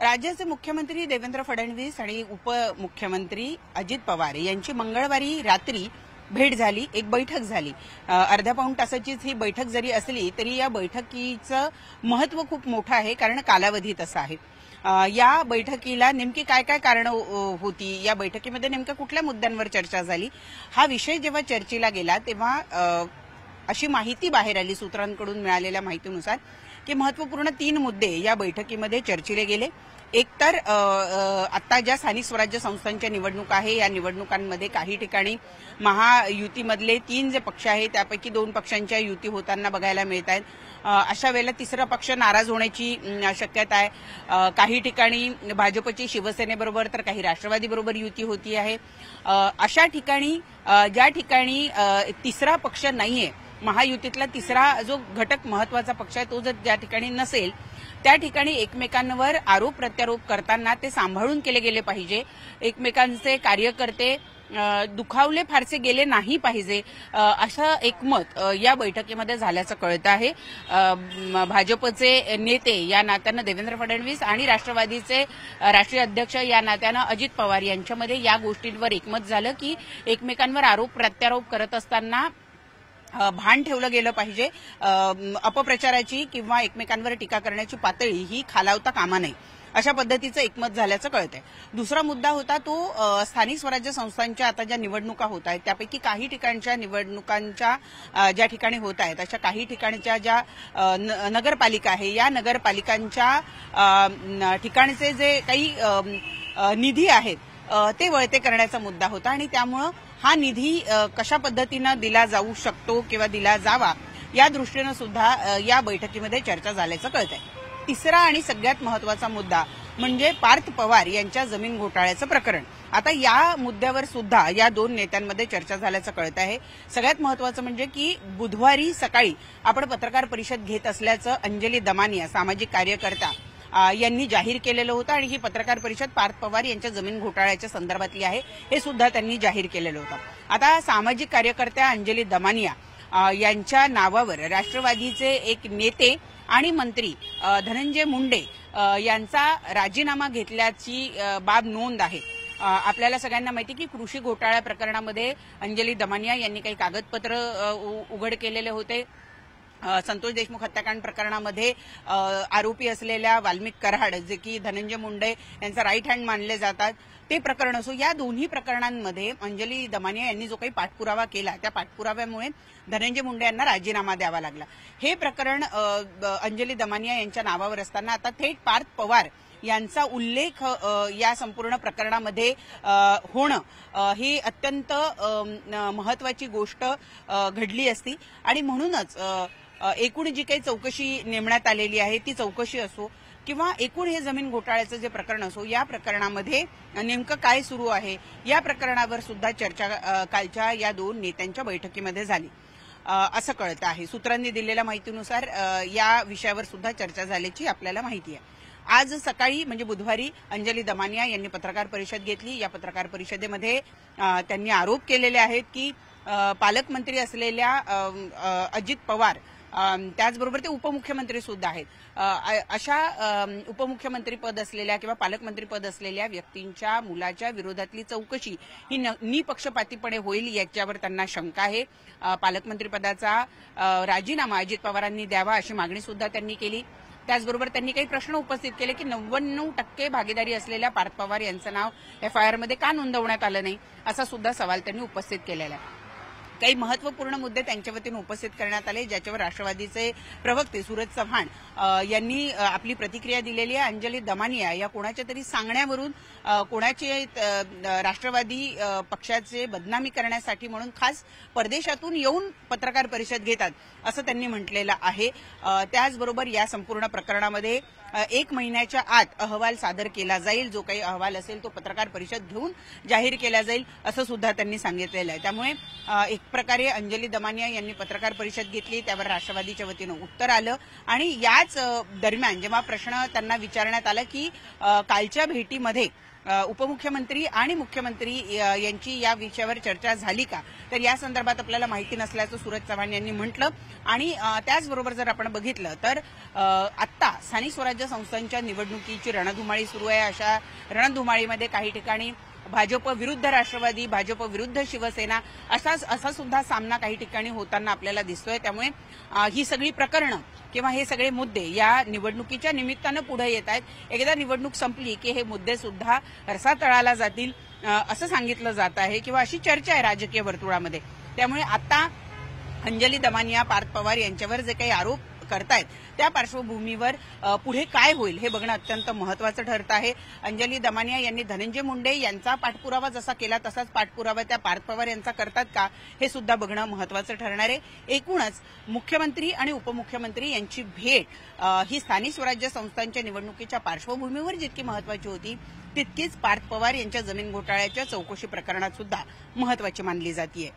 राज्याचे मुख्यमंत्री देवेंद्र फडणवीस आणि उपमुख्यमंत्री अजित पवार यांची मंगळवारी रात्री भेट झाली, एक बैठक झाली। अर्ध्या पाऊण तासाचीच ही बैठक जरी असली तरी या बैठकीचं महत्त्व खूप मोठं आहे, कारण कालावधी तसा आहे। या बैठकीला नेमकी काय काय कारण होती, या बैठकीमध्ये नेमक्या कुठल्या मुद्द्यांवर चर्चा झाली, हा विषय जेव्हा चर्चेला गेला तेव्हा अशी माहिती बाहेर आली सूत्रांकडून मिळालेल्या माहितीनुसार की महत्त्वपूर्ण 3 मुद्दे या बैठकीमध्ये चर्चिले गेले। एक तर आता ज्या स्थानिक स्वराज्य संस्थांच्या निवडणुका आहे, या निवडणुकांमध्ये काही ठिकाणी महायुतीमधले 3 जे पक्ष आहेत त्यापैकी 2 पक्षांच्या युती होताना बघायला मिळत आहेत। अशा वेळेला तिसरा पक्ष नाराज होण्याची शक्यता आहे। काही ठिकाणी भाजपची शिवसेनेबरोबर तर काही राष्ट्रवादीबरोबर युती होती आहे। अशा ठिकाणी ज्या ठिकाणी तिसरा पक्ष नाहीये, महायुतीतला तिसरा जो घटक महत्वाचा पक्ष आहे तो जर ज्या ठिकाणी नसेल त्या ठिकाणी एकमेकांवर आरोप प्रत्यारोप करताना ते सांभाळून केले गेले पाहिजे। एकमेकांचे कार्यकर्ते दुखावले फारसे गेले नाही पाहिजे, असं एक मत या बैठकीमध्ये झाल्याचं कळतं आहे। भाजपचे नेते या नात्यानं देवेंद्र फडणवीस आणि राष्ट्रवादीचे राष्ट्रीय अध्यक्ष या नात्यानं अजित पवार यांच्यामध्ये या गोष्टींवर एकमत झालं की एकमेकांवर आरोप प्रत्यारोप करत असताना भान ठेवलं गेलं पाहिजे। अपप्रचाराची किंवा एकमेकांवर टीका करण्याची पातळी ही खालावता कामा नये, अशा पद्धतीचं एकमत झाल्याचं कळतंय। दुसरा मुद्दा होता तो स्थानिक स्वराज्य संस्थांच्या आता ज्या निवडणुका होत आहेत त्यापैकी काही ठिकाणच्या निवडणुकांच्या ज्या ठिकाणी होत आहेत अशा काही ठिकाणच्या ज्या नगरपालिका आहे या नगरपालिकांच्या ठिकाणचे जे काही निधी आहेत ते वळते करण्याचा मुद्दा होता आणि त्यामुळे हा निधी कशा पद्धतीनं दिला जाऊ शकतो किंवा दिला जावा या दृष्टीनं सुद्धा या बैठकीमध्ये चर्चा झाल्याचं कळतंय। तिसरा आणि सगळ्यात महत्वाचा मुद्दा म्हणजे पार्थ पवार यांच्या जमीन घोटाळ्याचं प्रकरण। आता या मुद्द्यावर सुद्धा या 2 नेत्यांमध्ये चर्चा झाल्याचं कळत आहे। सगळ्यात महत्वाचं म्हणजे की बुधवारी सकाळी आपण पत्रकार परिषद घेत असल्याचं अंजली दमानिया सामाजिक कार्यकर्ता यांनी जाहीर केलेलं होतं आणि ही पत्रकार परिषद पार्थ पवार यांच्या जमीन घोटाळ्याच्या संदर्भातली आहे, हे सुद्धा त्यांनी जाहीर केलेलं होतं। आता सामाजिक कार्यकर्त्या अंजली दमानिया यांच्या नावावर राष्ट्रवादीचे एक नेते आणि मंत्री धनंजय मुंडे यांचा राजीनामा घेतल्याची बाब नोंद आहे। आपल्याला सगळ्यांना माहिती की कृषी घोटाळा प्रकरणामध्ये अंजली दमानिया यांनी काही कागदपत्र उघड केलेले होते। संतोष देशमुख हत्याकांड प्रकरणामध्ये आरोपी असलेल्या वाल्मिक कराड जे की धनंजय मुंडे यांचा राईट हँड मानले जातात ते प्रकरण असो, या दोन्ही प्रकरणांमध्ये अंजली दमानिया यांनी जो काही पाठपुरावा केला त्या पाठपुराव्यामुळे धनंजय मुंडे यांना राजीनामा द्यावा लागला। हे प्रकरण अंजली दमानिया यांच्या नावावर असताना आता थेट पार्थ पवार यांचा उल्लेख या संपूर्ण प्रकरणामध्ये होणं ही अत्यंत महत्वाची गोष्ट घडली असती आणि म्हणूनच एकूण जी काही चौकशी नेमण्यात आलेली आहे ती चौकशी असो किंवा एकूण हे जमीन घोटाळ्याचं जे प्रकरण असो या प्रकरणामध्ये नेमकं काय सुरू आहे या प्रकरणावर सुद्धा चर्चा कालच्या या 2 नेत्यांच्या बैठकीमध्ये झाली असं कळतं आहे। सूत्रांनी दिलेल्या माहितीनुसार या विषयावर सुद्धा चर्चा झाल्याची आपल्याला माहिती आहे। आज सकाळी म्हणजे बुधवारी अंजली दमानिया यांनी पत्रकार परिषद घेतली। या पत्रकार परिषदेमध्ये त्यांनी आरोप केलेले आहेत की पालकमंत्री असलेल्या अजित पवार त्याचबरोबर ते उपमुख्यमंत्री सुद्धा आहेत, अशा उपमुख्यमंत्री पद असलेल्या किंवा पालकमंत्री पद असलेल्या व्यक्तींच्या मुलाच्या विरोधातली चौकशी ही निपक्षपातीपणे होईल याच्यावर त्यांना शंका आहे। पालकमंत्री पदाचा राजीनामा अजित पवारांनी द्यावा अशी मागणी सुद्धा त्यांनी केली। त्याचबरोबर त्यांनी काही प्रश्न उपस्थित केले की 99% भागीदारी असलेल्या पार्थ पवार यांचं नाव FIR मध्ये का नोंदवण्यात आलं नाही, असा सुद्धा सवाल त्यांनी उपस्थित केलेला आहे। काही महत्वपूर्ण मुद्दे त्यांच्या वतीने उपस्थित करण्यात आले ज्याच्यावर राष्ट्रवादीचे प्रवक्ते सूरज चव्हाण यांनी आपली प्रतिक्रिया दिलेली आहे। अंजली दमानिया या कोणाच्या तरी सांगण्यावरून कोणाचे राष्ट्रवादी पक्षाचे बदनामी करण्यासाठी म्हणून खास परदेशातून येऊन पत्रकार परिषद घेतात असं त्यांनी म्हटलेलं आहे। त्याचबरोबर या संपूर्ण प्रकरणामध्ये 1 महिन्याच्या आत अहवाल सादर केला जाईल, जो काही अहवाल असेल तो पत्रकार परिषद घेऊन जाहीर केला जाईल असं सुद्धा त्यांनी सांगितलेलं आहे। त्यामुळे एक प्रकारे अंजली दमानिया यांनी पत्रकार परिषद घेतली, त्यावर राष्ट्रवादीच्या वतीनं उत्तर आलं आणि याच दरम्यान जेव्हा प्रश्न त्यांना विचारण्यात आला की कालच्या भेटीमध्ये उपमुख्यमंत्री आणि मुख्यमंत्री यांची या विषयावर चर्चा झाली का, तर या संदर्भात आपल्याला माहिती नसल्याचं सूरज चव्हाण यांनी म्हटलं. आणि त्याचबरोबर जर आपण बघितलं तर आत्ता स्थानिक स्वराज्य संस्थांच्या निवडणुकीची रणधुमाळी सुरू आहे. अशा रणधुमाळीमध्ये काही ठिकाणी भाजप विरुद्ध राष्ट्रवादी, भाजप विरुद्ध शिवसेना असा सुद्धा सामना काही ठिकाणी होताना आपल्याला दिसतोय. त्यामुळे ही सगळी प्रकरणं किंवा हे सगळे मुद्दे या निवडणुकीच्या निमित्तानं पुढे येत आहेत. एकदा निवडणूक संपली की हे मुद्दे सुद्धा रसातळाला जातील असं सांगितलं जात आहे किंवा अशी चर्चा आहे राजकीय वर्तुळामध्ये. त्यामुळे आता अंजली दमानिया, पार्थ पवार यांच्यावर जे काही आरोप करतायत त्या पार्श्वभूमीवर पुढे काय होईल हे बघणं अत्यंत महत्वाचं ठरतं आहे. अंजली दमानिया यांनी धनंजय मुंडे यांचा पाठपुरावा जसा केला तसाच पाठपुरावा त्या पार्थ पवार यांचा करतात का हे सुद्धा बघणं महत्वाचं ठरणार आहे. एकूणच मुख्यमंत्री आणि उपमुख्यमंत्री यांची भेट ही स्थानिक स्वराज्य संस्थांच्या निवडणुकीच्या पार्श्वभूमीवर जितकी महत्वाची होती तितकीच पार्थ पवार यांच्या जमीन घोटाळ्याच्या चौकशी प्रकरणात सुद्धा महत्वाची मानली जाते.